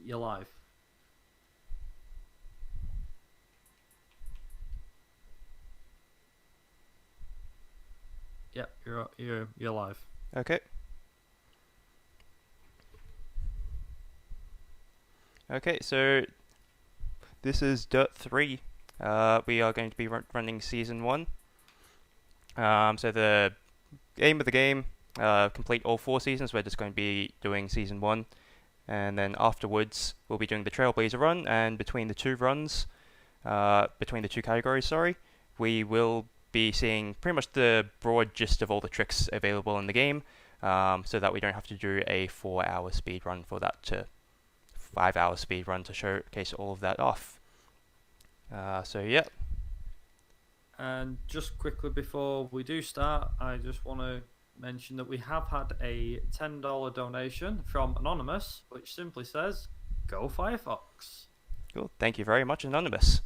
you're live. Yep, you're live. Okay. Okay, so this is Dirt 3. We are going to be running Season 1. So the aim of the game, complete all 4 seasons. We're just going to be doing Season 1. And then afterwards, we'll be doing the Trailblazer run. And between the two runs, between the two categories, sorry, we will be seeing pretty much the broad gist of all the tricks available in the game. So that we don't have to do a 4-hour speed run for that to 5-hour speed run to showcase all of that off. So yeah. And just quickly before we do start, I just want to mention that we have had a $10 donation from Anonymous, which simply says, "Go Firefox." Cool. Thank you very much, Anonymous.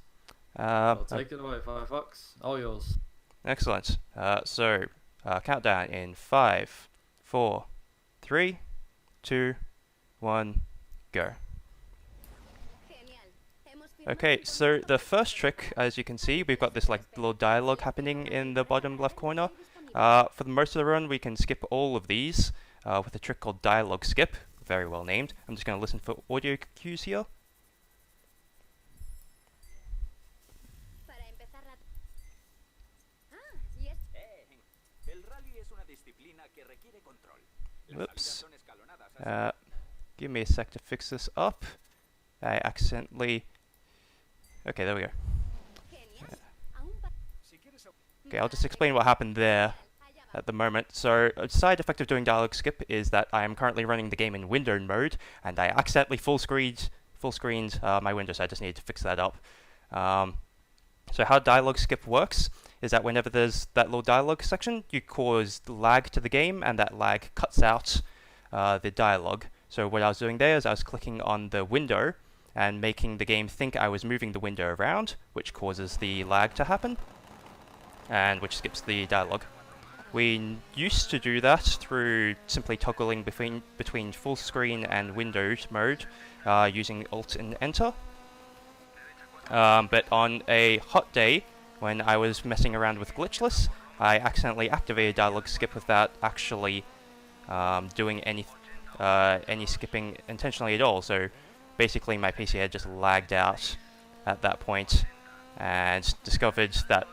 So take it away, Firefox. All yours. Excellent. So countdown in 5, 4, 3, 2, 1, go. Okay, so the first trick, as you can see, we've got this like little dialogue happening in the bottom left corner. For the most of the run, we can skip all of these with a trick called dialogue skip, very well named. I'm just going to listen for audio cues here. Whoops. Give me a sec to fix this up. I accidentally... Okay, there we go. Okay, I'll just explain what happened there at the moment. So, a side effect of doing dialogue skip is that I am currently running the game in windowed mode, and I accidentally full screened my window, so I just needed to fix that up. So how dialogue skip works is that whenever there's that little dialogue section, you cause lag to the game, and that lag cuts out the dialogue. So what I was doing there is I was clicking on the window and making the game think I was moving the window around, which causes the lag to happen, and which skips the dialogue. We used to do that through simply toggling between full screen and windowed mode using Alt and Enter. But on a hot day, when I was messing around with glitchless, I accidentally activated dialogue skip without actually doing any skipping intentionally at all. So basically my PC had just lagged out at that point and discovered that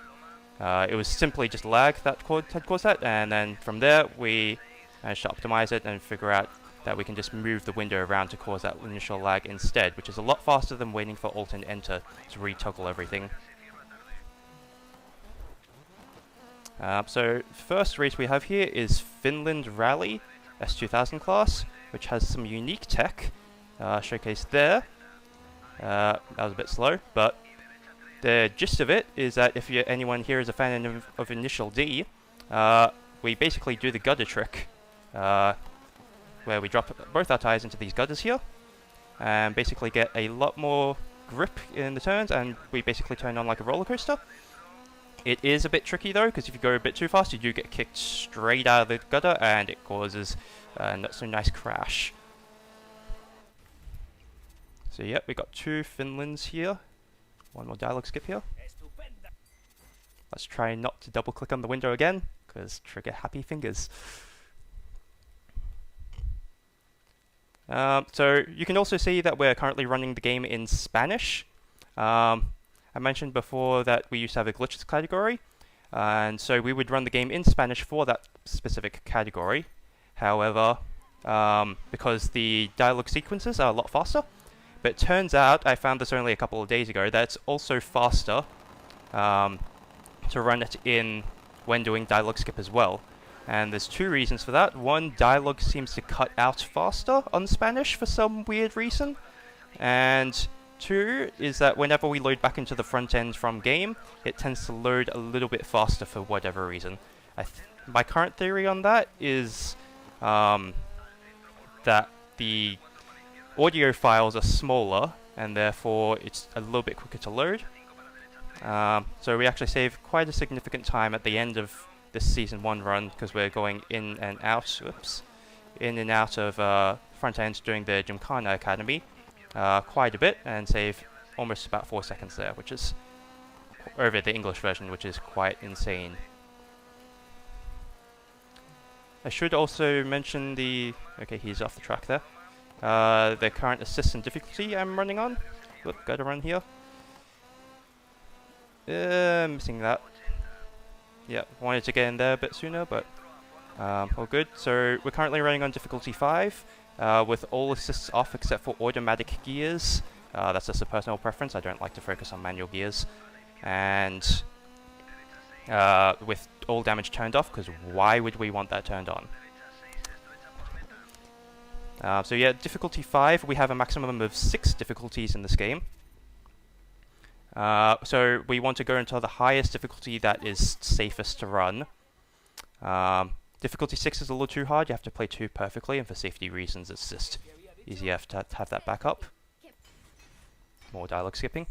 it was simply just lag that had caused that, and then from there we managed to optimize it and figure out that we can just move the window around to cause that initial lag instead, which is a lot faster than waiting for Alt and Enter to retoggle everything. So first race we have here is Finland Rally S2000 class, which has some unique tech showcased there. That was a bit slow, but the gist of it is that if anyone here is a fan of Initial D, we basically do the gutter trick, where we drop both our tires into these gutters here, and basically get a lot more grip in the turns, and we basically turn on like a roller coaster. It is a bit tricky though, because if you go a bit too fast, you do get kicked straight out of the gutter, and it causes a not so nice crash. So yep, we got 2 Finlands here. One more dialogue skip here. Let's try not to double click on the window again, because trigger happy fingers. So you can also see that we're currently running the game in Spanish. I mentioned before that we used to have a glitches category, and so we would run the game in Spanish for that specific category. However, because the dialogue sequences are a lot faster, but it turns out, I found this only a couple of days ago, that it's also faster to run it in when doing dialogue skip as well. And there's 2 reasons for that. One, dialogue seems to cut out faster on Spanish for some weird reason. And 2 is that whenever we load back into the front end from game, it tends to load a little bit faster for whatever reason. My current theory on that is that the audio files are smaller, and therefore it's a little bit quicker to load. So we actually save quite a significant time at the end of this Season 1 run, because we're going in and out of front end doing the Gymkhana Academy, quite a bit and save almost about 4 seconds there, which is over the English version, which is quite insane. I should also mention okay, he's off the track there. The current assist and difficulty I'm running on. Whoop, gotta run here. Missing that. Yeah, wanted to get in there a bit sooner, but all good. So we're currently running on difficulty 5, with all assists off except for automatic gears. That's just a personal preference. I don't like to focus on manual gears. And with all damage turned off, because why would we want that turned on? So yeah, difficulty 5, we have a maximum of 6 difficulties in this game. So we want to go into the highest difficulty that is safest to run. Difficulty 6 is a little too hard, you have to play 2 perfectly, and for safety reasons it's just easier to have that backup. More dialogue skipping.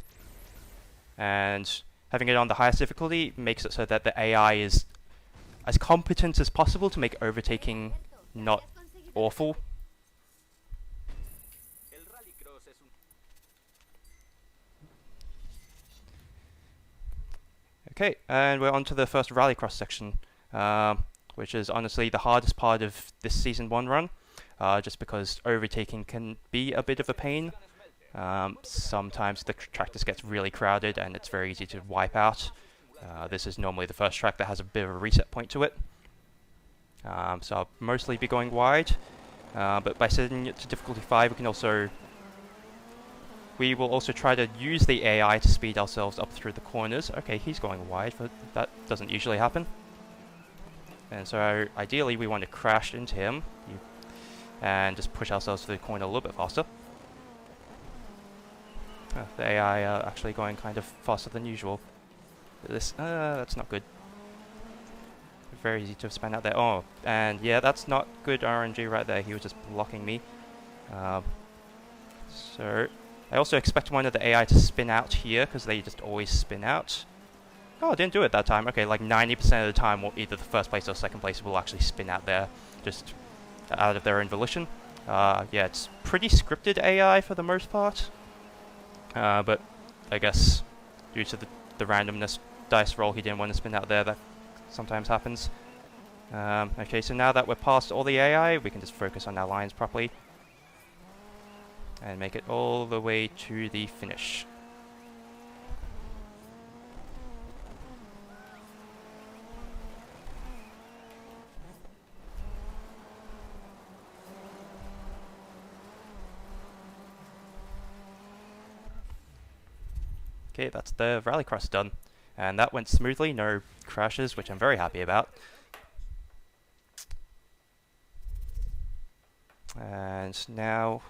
And having it on the highest difficulty makes it so that the AI is as competent as possible to make overtaking not awful. Okay, and we're on to the first rallycross section, which is honestly the hardest part of this Season 1 run, just because overtaking can be a bit of a pain. Sometimes the track just gets really crowded and it's very easy to wipe out. This is normally the first track that has a bit of a reset point to it. So I'll mostly be going wide, but by setting it to difficulty 5 we will also try to use the AI to speed ourselves up through the corners. Okay, he's going wide, but that doesn't usually happen. And so ideally we want to crash into him and just push ourselves through the corner a little bit faster. The AI actually going kind of faster than usual. That's not good. Very easy to spin out there. Oh, and yeah, that's not good RNG right there. He was just blocking me. So I also expect one of the AI to spin out here, because they just always spin out. Oh, I didn't do it that time. Okay, like 90% of the time, either the first place or second place will actually spin out there, just out of their own volition. Yeah, it's pretty scripted AI for the most part. But I guess due to the randomness dice roll, he didn't want to spin out there. That sometimes happens. Okay, so now that we're past all the AI, we can just focus on our lines properly and make it all the way to the finish. Okay, that's the rallycross done. And that went smoothly, no crashes, which I'm very happy about. And now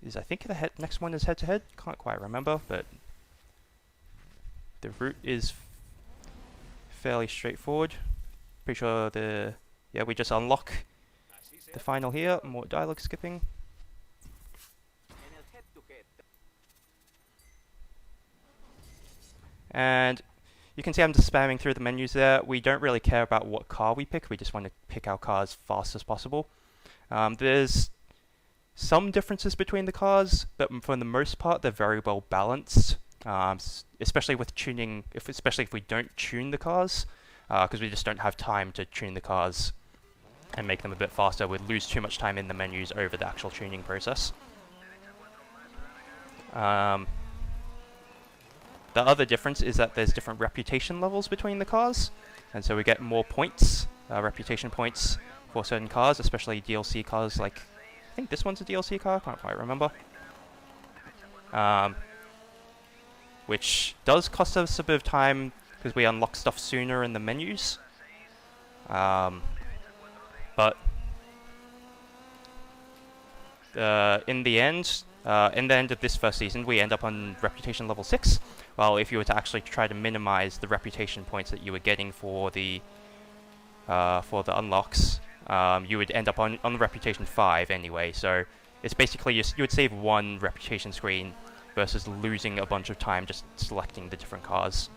I think the next one is head-to-head. Can't quite remember, but the route is fairly straightforward. Pretty sure we just unlock the final here. More dialogue skipping. And you can see I'm just spamming through the menus there. We don't really care about what car we pick. We just want to pick our car as fast as possible. There's some differences between the cars, but for the most part, they're very well balanced. Especially with tuning, especially if we don't tune the cars, because we just don't have time to tune the cars and make them a bit faster. We'd lose too much time in the menus over the actual tuning process. The other difference is that there's different reputation levels between the cars, and so we get more points, reputation points for certain cars, especially DLC cars like, I think this one's a DLC car, can't quite remember. Which does cost us a bit of time because we unlock stuff sooner in the menus. But in the end of this first season, we end up on reputation level 6. Well, if you were to actually try to minimize the reputation points that you were getting for the unlocks, you would end up on reputation 5 anyway. So it's basically you would save one reputation screen versus losing a bunch of time just selecting the different cars.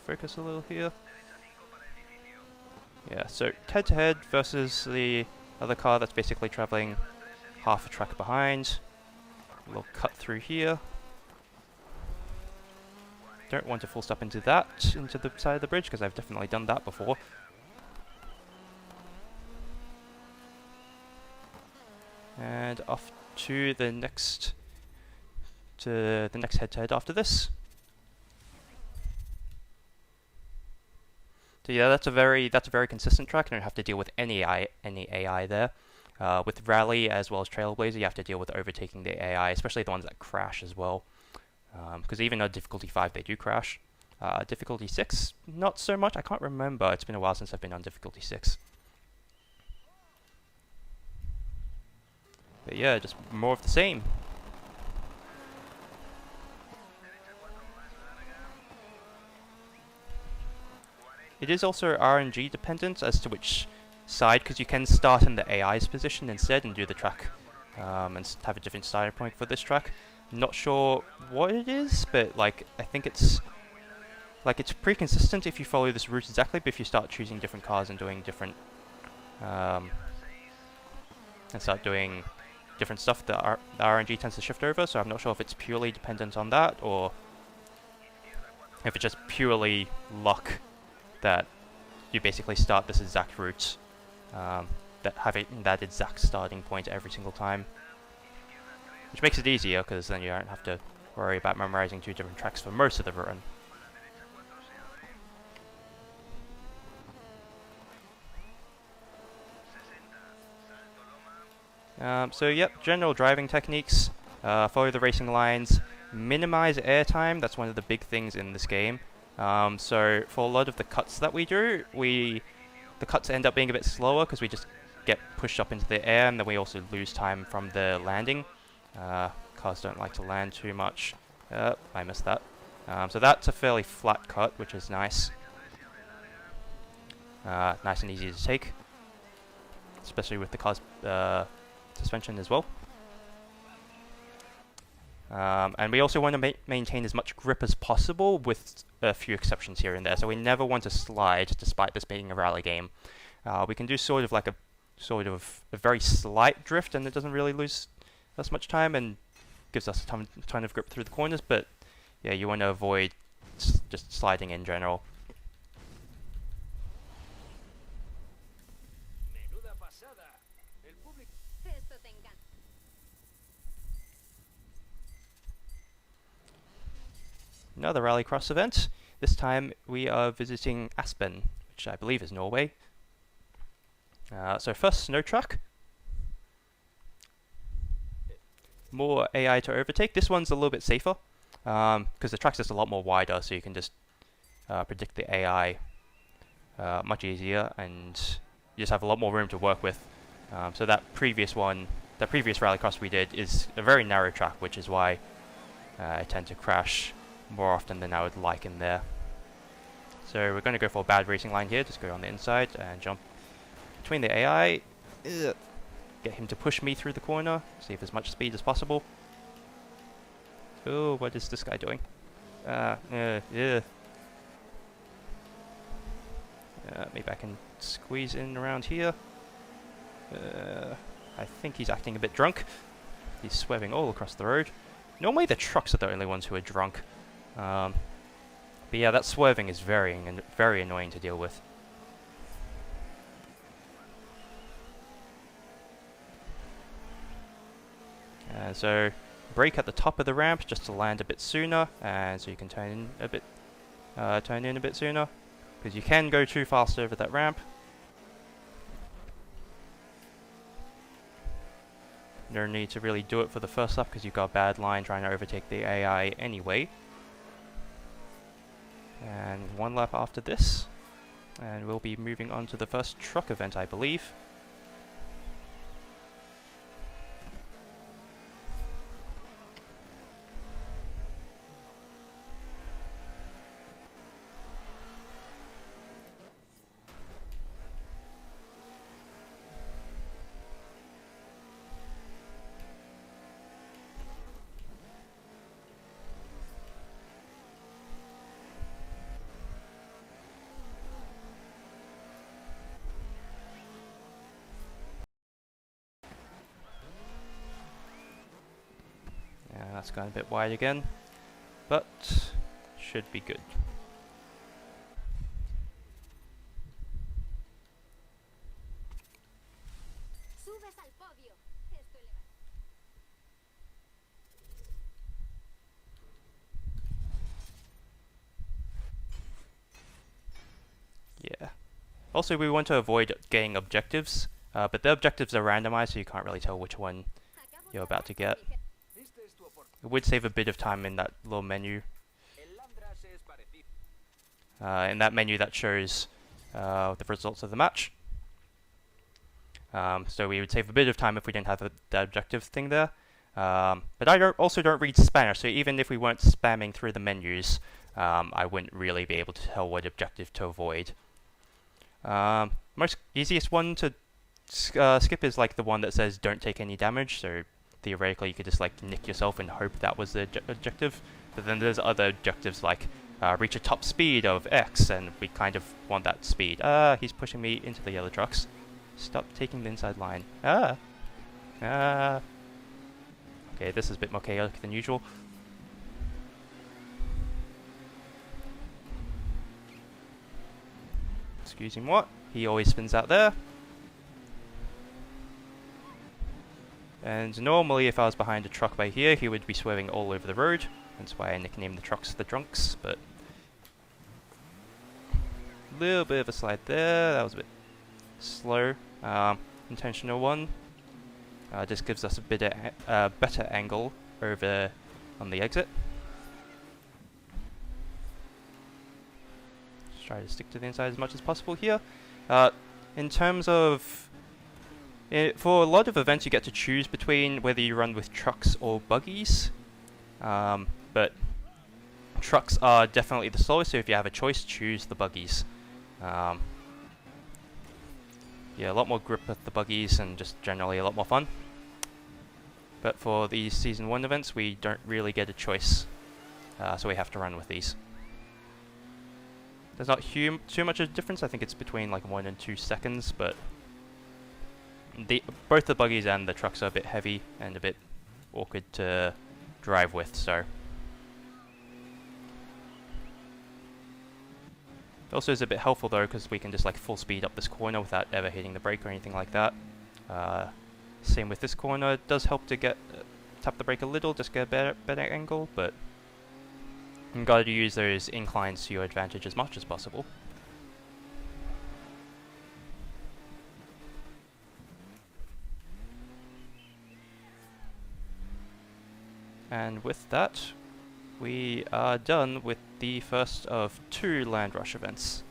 focus a little here. Yeah, so head-to-head versus the other car that's basically traveling half a track behind. A little cut through here. Don't want to full stop into that, into the side of the bridge, because I've definitely done that before. And off to the next head-to-head after this. So yeah, that's a very consistent track. You don't have to deal with any AI there. With Rally as well as Trailblazer, you have to deal with overtaking the AI, especially the ones that crash as well. Because even at difficulty 5, they do crash. Difficulty 6, not so much. I can't remember. It's been a while since I've been on difficulty 6. But yeah, just more of the same. It is also RNG dependent as to which side, because you can start in the AI's position instead and do the track, and have a different starting point for this track. Not sure what it is, but like I think it's pretty consistent if you follow this route exactly. But if you start choosing different cars and doing different stuff, the RNG tends to shift over. So I'm not sure if it's purely dependent on that or if it's just purely luck that you basically start this exact route, that having that exact starting point every single time, which makes it easier because then you don't have to worry about memorizing 2 different tracks for most of the run. So yep, general driving techniques, follow the racing lines, minimize airtime. That's one of the big things in this game. So for a lot of the cuts that we do, the cuts end up being a bit slower because we just get pushed up into the air, and then we also lose time from the landing. Cars don't like to land too much. I missed that. So that's a fairly flat cut, which is nice. Nice and easy to take, especially with the car's suspension as well. And we also want to maintain as much grip as possible, with a few exceptions here and there. So we never want to slide, despite this being a rally game. We can do sort of a very slight drift, and it doesn't really lose as much time and gives us a ton of grip through the corners. But yeah, you want to avoid just sliding in general. Another rallycross event. This time we are visiting Aspen, which I believe is Norway. So first, snow track. More AI to overtake. This one's a little bit safer because the track's just a lot more wider, so you can just predict the AI much easier, and you just have a lot more room to work with. So that previous rallycross we did is a very narrow track, which is why I tend to crash more often than I would like in there. So we're going to go for a bad racing line here. Just go on the inside and jump between the AI. Get him to push me through the corner. Save as much speed as possible. Oh, what is this guy doing? Maybe I can squeeze in around here. I think he's acting a bit drunk. He's swerving all across the road. Normally the trucks are the only ones who are drunk. But yeah, that swerving is very annoying to deal with. And so brake at the top of the ramp just to land a bit sooner, and so you can turn in a bit sooner, because you can go too fast over that ramp. No need to really do it for the first lap because you've got a bad line trying to overtake the AI anyway. And one lap after this, and we'll be moving on to the first truck event, I believe. It's gone a bit wide again, but should be good. Yeah. Also, we want to avoid getting objectives, but the objectives are randomized, so you can't really tell which one you're about to get. It would save a bit of time in that little menu. In that menu that shows the results of the match. So we would save a bit of time if we didn't have the objective thing there. But I also don't read Spanish, so even if we weren't spamming through the menus, I wouldn't really be able to tell what objective to avoid. Most easiest one to skip is like the one that says don't take any damage, so theoretically you could just like nick yourself and hope that was the objective. But then there's other objectives like reach a top speed of X, and we kind of want that speed. He's pushing me into the yellow trucks. Stop taking the inside line. Okay, this is a bit more chaotic than usual. Excuse him, what? He always spins out there. And normally if I was behind a truck by here, he would be swerving all over the road. That's why I nicknamed the trucks the drunks, but a little bit of a slide there. That was a bit slow. Intentional one. Just gives us a bit of better angle over on the exit. Just try to stick to the inside as much as possible here. In terms of for a lot of events, you get to choose between whether you run with trucks or buggies. But trucks are definitely the slowest, so if you have a choice, choose the buggies. Yeah, a lot more grip with the buggies and just generally a lot more fun. But for these Season 1 events, we don't really get a choice, so we have to run with these. There's not too much of a difference. I think it's between like 1 and 2 seconds, but both the buggies and the trucks are a bit heavy and a bit awkward to drive with, so. It also is a bit helpful though, because we can just like full speed up this corner without ever hitting the brake or anything like that. Same with this corner. It does help to get tap the brake a little, just get a better angle, but you gotta use those inclines to your advantage as much as possible. And with that, we are done with the first of 2 Land Rush events.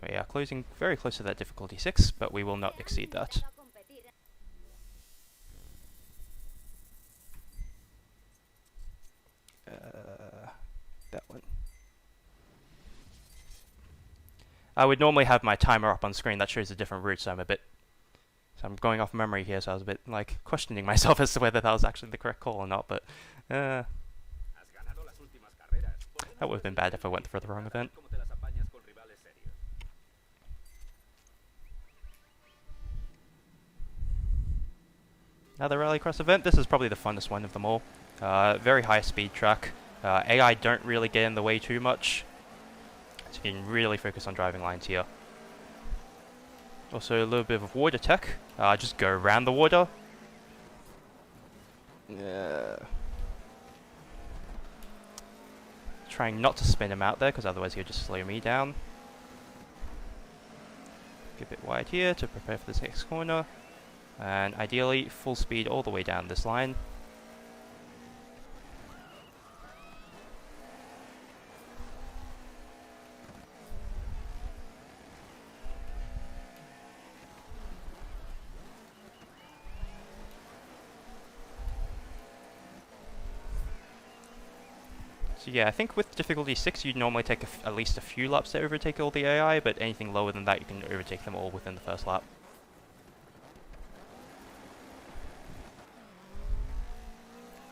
We are closing very close to that difficulty 6, but we will not exceed that. That one. I would normally have my timer up on screen that shows a different route, so I'm going off memory here, so I was a bit like questioning myself as to whether that was actually the correct call or not, but that would have been bad if I went for the wrong event. Another rallycross event. This is probably the funnest one of them all. Very high speed track. AI don't really get in the way too much, so you can really focus on driving lines here. Also a little bit of water tech. Just go around the water. Trying not to spin him out there, because otherwise he'll just slow me down. Get a bit wide here to prepare for this next corner. And ideally, full speed all the way down this line. So yeah, I think with difficulty 6 you'd normally take at least a few laps to overtake all the AI, but anything lower than that you can overtake them all within the first lap.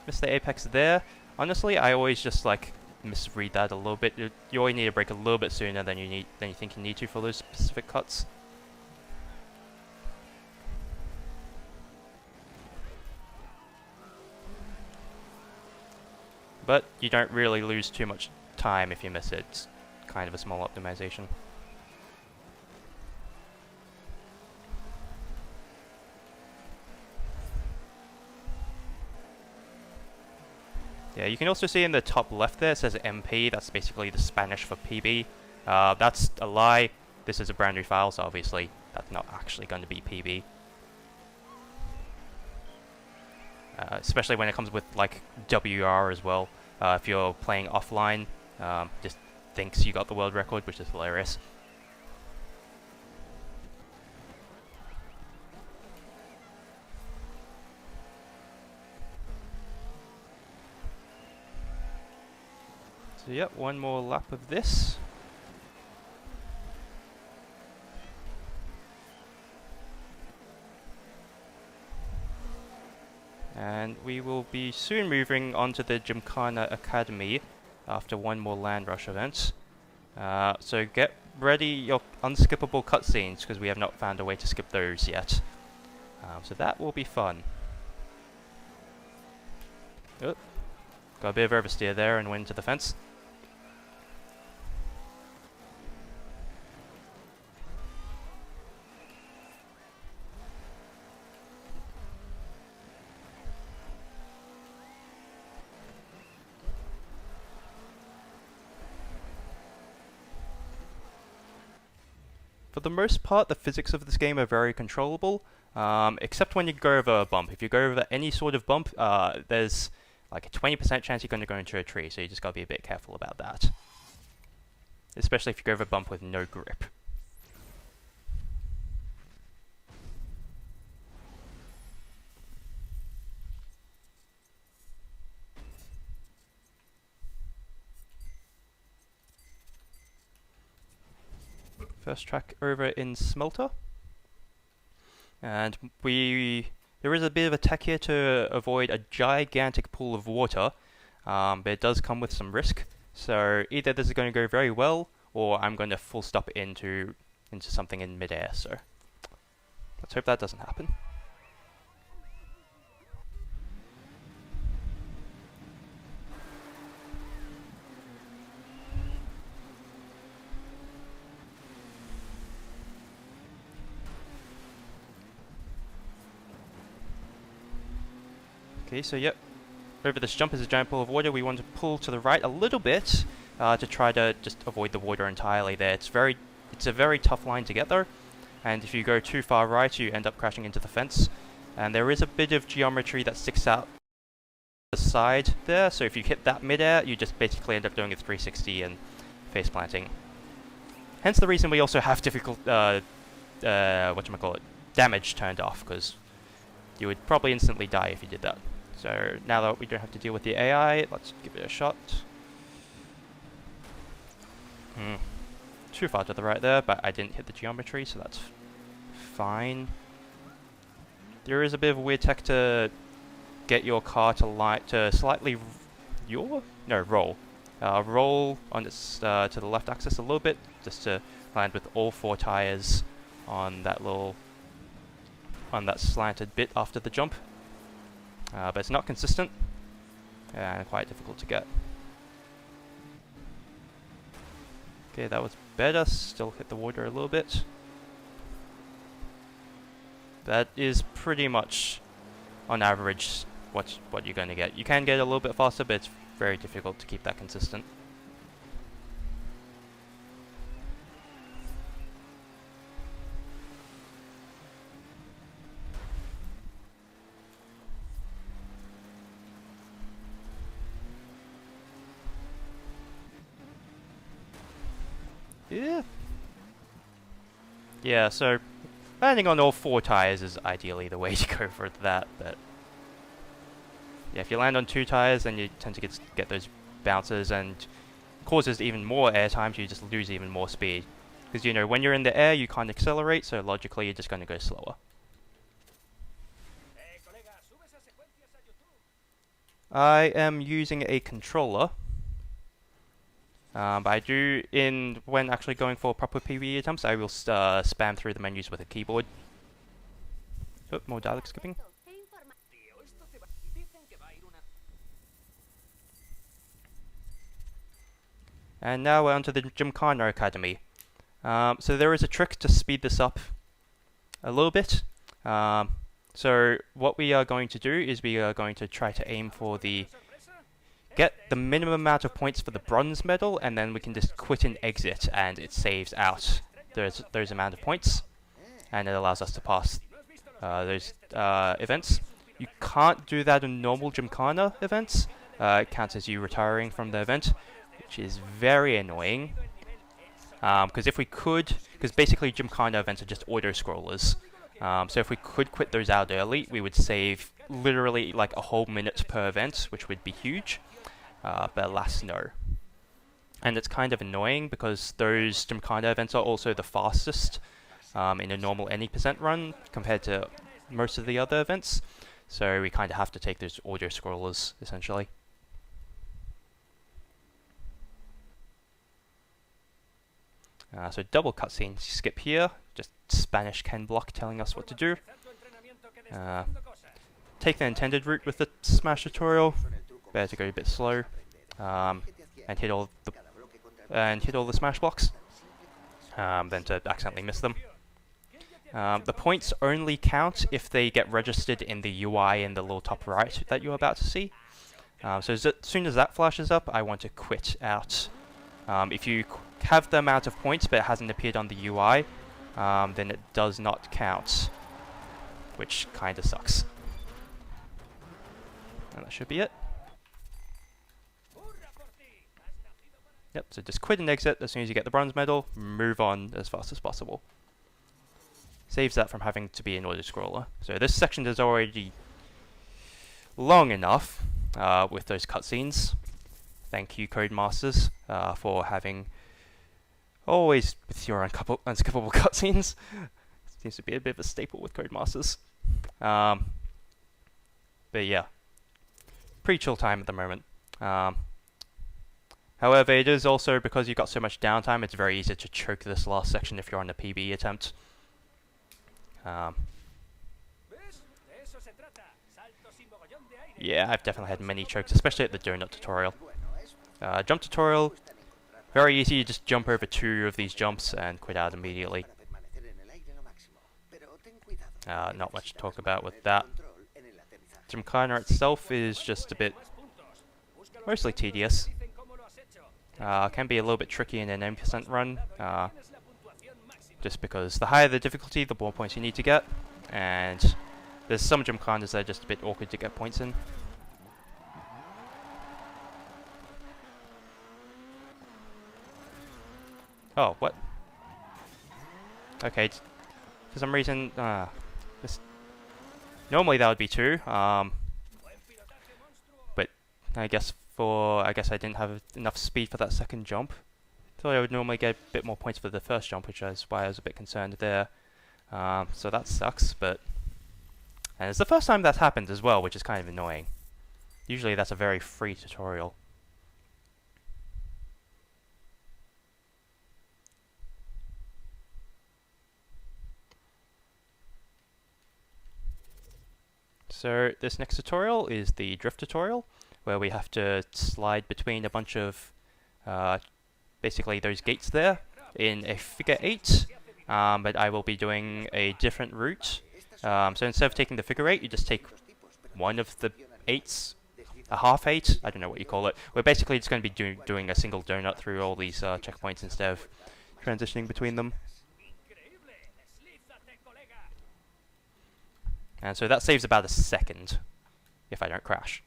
Miss the apex there. Honestly, I always just like misread that a little bit. You always need to brake a little bit sooner than you think you need to for those specific cuts. But you don't really lose too much time if you miss it. It's kind of a small optimization. Yeah, you can also see in the top left there it says MP. That's basically the Spanish for PB. That's a lie. This is a brand new file, so obviously that's not actually going to be PB. Especially when it comes with like WR as well. If you're playing offline, just thinks you got the world record, which is hilarious. So yep, one more lap of this. And we will be soon moving on to the Gymkhana Academy after one more Land Rush event. So get ready your unskippable cutscenes, because we have not found a way to skip those yet. So that will be fun. Oh, got a bit of oversteer there and went into the fence. For the most part, the physics of this game are very controllable, except when you go over a bump. If you go over any sort of bump, there's like a 20% chance you're going to go into a tree, so you just got to be a bit careful about that. Especially if you go over a bump with no grip. First track over in Smelter. And there is a bit of a tech here to avoid a gigantic pool of water, but it does come with some risk. So either this is going to go very well, or I'm going to full stop into something in midair. So let's hope that doesn't happen. Okay, so yep, over this jump is a giant pool of water. We want to pull to the right a little bit to try to just avoid the water entirely there. It's a very tough line to get there, and if you go too far right, you end up crashing into the fence. And there is a bit of geometry that sticks out the side there, so if you hit that midair, you just basically end up doing a 360 and face planting. Hence the reason we also have difficult, damage turned off, because you would probably instantly die if you did that. So now that we don't have to deal with the AI, let's give it a shot. Too far to the right there, but I didn't hit the geometry, so that's fine. There is a bit of a weird tech to get your car to slightly roll. Roll on its to the left axis a little bit, just to land with all four tires on that slanted bit after the jump. But it's not consistent and quite difficult to get. Okay, that was better. Still hit the water a little bit. That is pretty much, on average, what you're going to get. You can get a little bit faster, but it's very difficult to keep that consistent. Yeah, so landing on all four tires is ideally the way to go for that, but yeah, if you land on two tires, then you tend to get those bounces and causes even more air time, so you just lose even more speed. Because, you know, when you're in the air, you can't accelerate, so logically you're just going to go slower. I am using a controller. But I do, when actually going for proper PvE attempts, I will spam through the menus with a keyboard. Oh, more dialogue skipping. And now we're onto the Gymkhana Academy. So there is a trick to speed this up a little bit. So what we are going to do is we are going to try to aim for get the minimum amount of points for the bronze medal, and then we can just quit and exit, and it saves out those amount of points, and it allows us to pass those events. You can't do that in normal Gymkhana events. It counts as you retiring from the event, which is very annoying. Because because basically Gymkhana events are just auto-scrollers. So if we could quit those out early, we would save literally like a whole minute per event, which would be huge. But alas, no. And it's kind of annoying because those Gymkhana events are also the fastest in a normal any percent run compared to most of the other events. So we kind of have to take those auto-scrollers, essentially. So double cutscene, skip here, just Spanish Ken block telling us what to do. Take the intended route with the Smash tutorial, better to go a bit slow, and hit all the Smash blocks, than to accidentally miss them. The points only count if they get registered in the UI in the little top right that you're about to see. So as soon as that flashes up, I want to quit out. If you have the amount of points but it hasn't appeared on the UI, then it does not count, which kind of sucks. And that should be it. Yep, so just quit and exit as soon as you get the bronze medal, move on as fast as possible. Saves that from having to be an auto-scroller. So this section is already long enough with those cutscenes. Thank you, Codemasters, for having always with your unskippable cutscenes. Seems to be a bit of a staple with Codemasters. But yeah, pretty chill time at the moment. However, it is also, because you've got so much downtime, it's very easy to choke this last section if you're on a PB attempt. Yeah, I've definitely had many chokes, especially at the donut tutorial. Jump tutorial, very easy, you just jump over 2 of these jumps and quit out immediately. Not much to talk about with that. Gymkhana itself is just a bit, mostly tedious. Can be a little bit tricky in an 9% run, just because the higher the difficulty, the more points you need to get, and there's some Gymkhanas that are just a bit awkward to get points in. Oh, what? Okay, for some reason, normally that would be 2, but I guess I didn't have enough speed for that second jump. Thought I would normally get a bit more points for the first jump, which is why I was a bit concerned there. So that sucks, and it's the first time that's happened as well, which is kind of annoying. Usually that's a very free tutorial. So this next tutorial is the drift tutorial, where we have to slide between a bunch of basically those gates there in a figure 8, but I will be doing a different route. So instead of taking the figure 8, you just take one of the 8s, a half 8, I don't know what you call it. We're basically just going to be doing a single donut through all these checkpoints instead of transitioning between them. And so that saves about a second if I don't crash.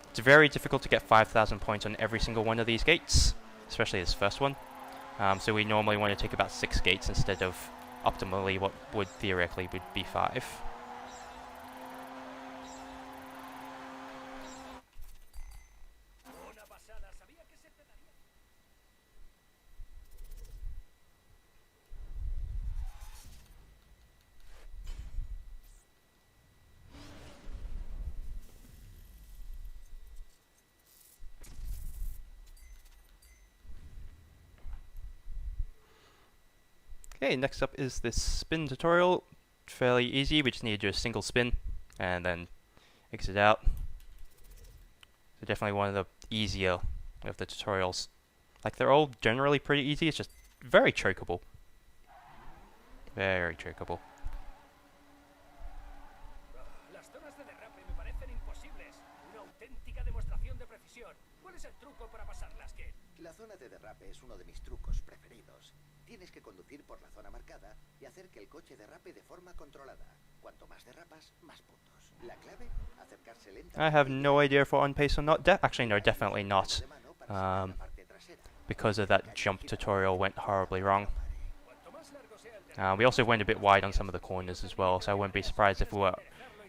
It's very difficult to get 5,000 points on every single one of these gates, especially this first one. So we normally want to take about 6 gates instead of optimally what would theoretically be 5. Okay, next up is this spin tutorial. Fairly easy, we just need to do a single spin and then exit out. So definitely one of the easier of the tutorials. Like, they're all generally pretty easy, it's just very chokeable. Very chokeable. Las zonas de derrape me parecen imposibles. Una auténtica demostración de precisión. ¿Cuál es el truco para pasarlas, Ken? La zona de derrape es uno de mis trucos preferidos. Tienes que conducir por la zona marcada y hacer que el coche derrape de forma controlada. Cuanto más derrapas, más puntos. La clave, acercarse lentamente. I have no idea if we're on pace or not. Actually, no, definitely not. Because of that jump tutorial went horribly wrong. We also went a bit wide on some of the corners as well, so I wouldn't be surprised if we were...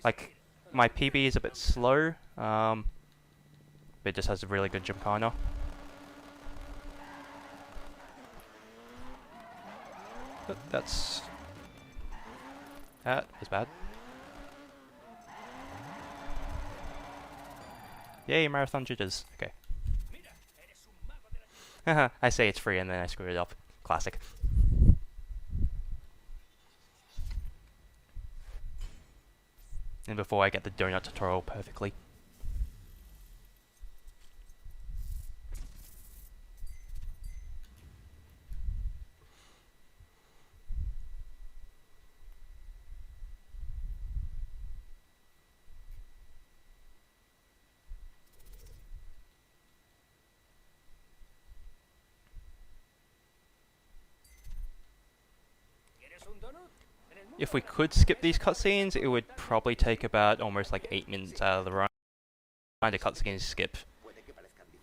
Like, my PB is a bit slow, but it just has a really good Gymkhana. But that was bad. Yay, marathon jitters. Okay. I say it's free and then I screw it up. Classic. And before I get the donut tutorial perfectly. If we could skip these cutscenes, it would probably take about almost like 8 minutes out of the run. Find a cutscene skip.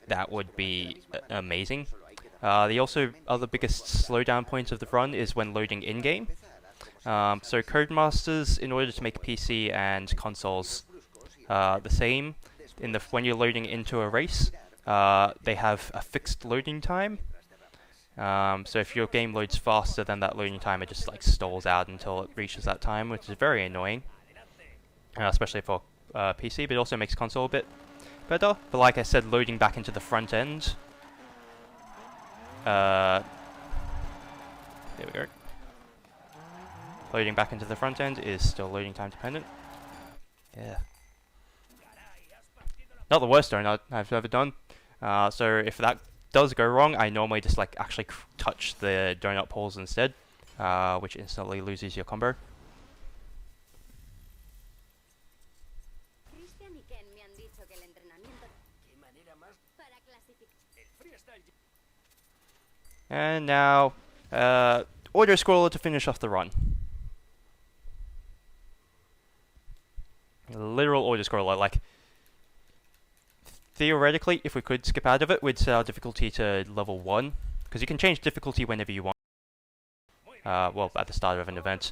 That would be amazing. The also other biggest slowdown point of the run is when loading in-game. So Codemasters, in order to make PC and consoles the same, when you're loading into a race, they have a fixed loading time. So if your game loads faster than that loading time, it just like stalls out until it reaches that time, which is very annoying, especially for PC, but it also makes console a bit better. But like I said, loading back into the front end, there we go. Loading back into the front end is still loading time dependent. Yeah. Not the worst donut I've ever done. So if that does go wrong, I normally just like actually touch the donut poles instead, which instantly loses your combo. And now, auto scroller to finish off the run. Literal auto scroller, like. Theoretically, if we could skip out of it, we'd set our difficulty to level 1, because you can change difficulty whenever you want. Well, at the start of an event.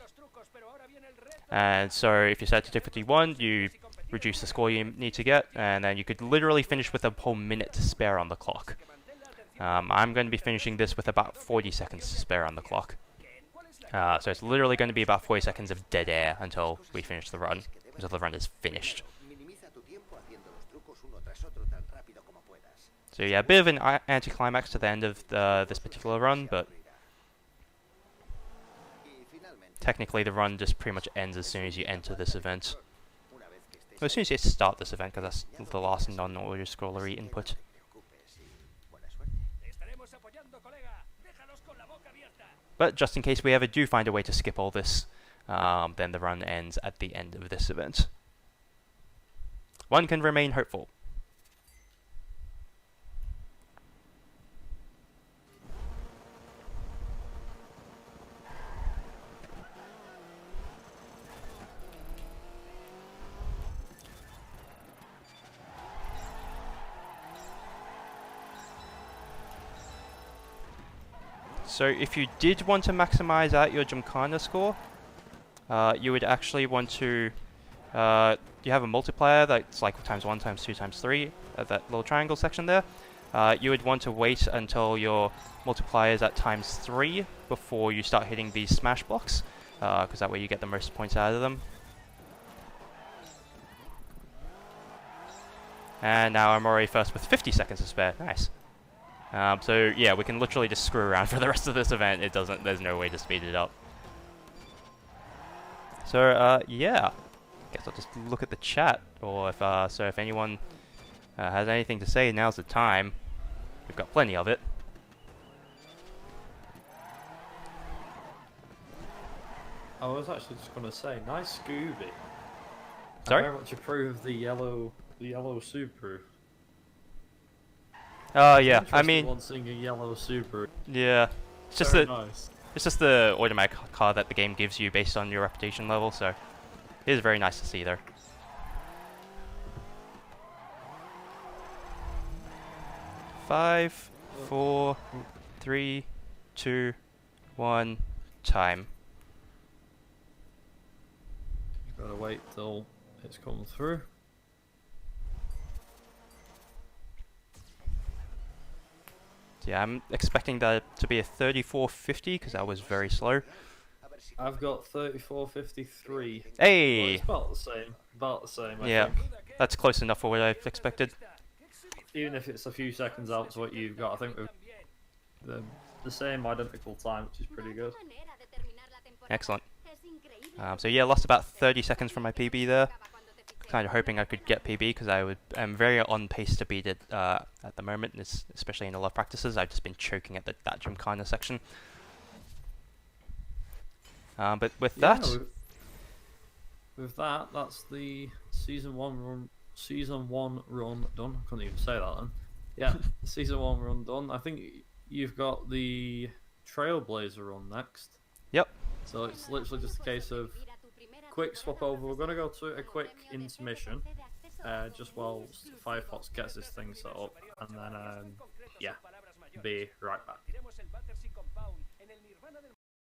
And so if you set to difficulty 1, you reduce the score you need to get, and then you could literally finish with a whole minute to spare on the clock. I'm going to be finishing this with about 40 seconds to spare on the clock. So it's literally going to be about 40 seconds of dead air until we finish the run, until the run is finished. So yeah, a bit of an anticlimax to the end of this particular run, but technically the run just pretty much ends as soon as you enter this event. Well, as soon as you start this event, because that's the last non-auto scrollery input. But just in case we ever do find a way to skip all this, then the run ends at the end of this event. One can remain hopeful. So if you did want to maximize out your Gymkhana score, you would actually want to, you have a multiplier that's like times 1, times 2, times 3, at that little triangle section there. You would want to wait until your multiplier is at times 3 before you start hitting these smash blocks, because that way you get the most points out of them. And now I'm already first with 50 seconds to spare. Nice. So yeah, we can literally just screw around for the rest of this event. There's no way to speed it up. So yeah, guess I'll just look at the chat, or if anyone has anything to say, now's the time. We've got plenty of it. I was actually just going to say, nice Scooby. Sorry? I very much approve the yellow Subaru. Oh yeah, I Interesting mean, one seeing a yellow Subaru. yeah, it's just Very the nice. it's just the automatic car that the game gives you based on your reputation level. So it is very nice to see there. Five, 4, 3, 2, 1, time. You've got to wait till it's come through. So yeah, I'm expecting that to be a 34.50 because that was very slow. I've got 34.53. Hey, It's about the same. About the same, I yeah, think. that's close enough for what I expected. Even if it's a few seconds out to what you've got, I think we've the same identical time, which is pretty good. Excellent. So yeah, lost about 30 seconds from my PB there. Kind of hoping I could get PB because I'm very on pace to beat it at the moment, especially in a lot of practices. I've just been choking at that Gymkhana section. But with Yeah, that, with that, that's the season one run done. I couldn't even say that then. Yeah, season 1 run done. I think you've got the Trailblazer run next. Yep. So it's literally just a case of quick swap over. We're gonna go to a quick intermission, just while FireFox gets this thing set up, and then yeah, be right back.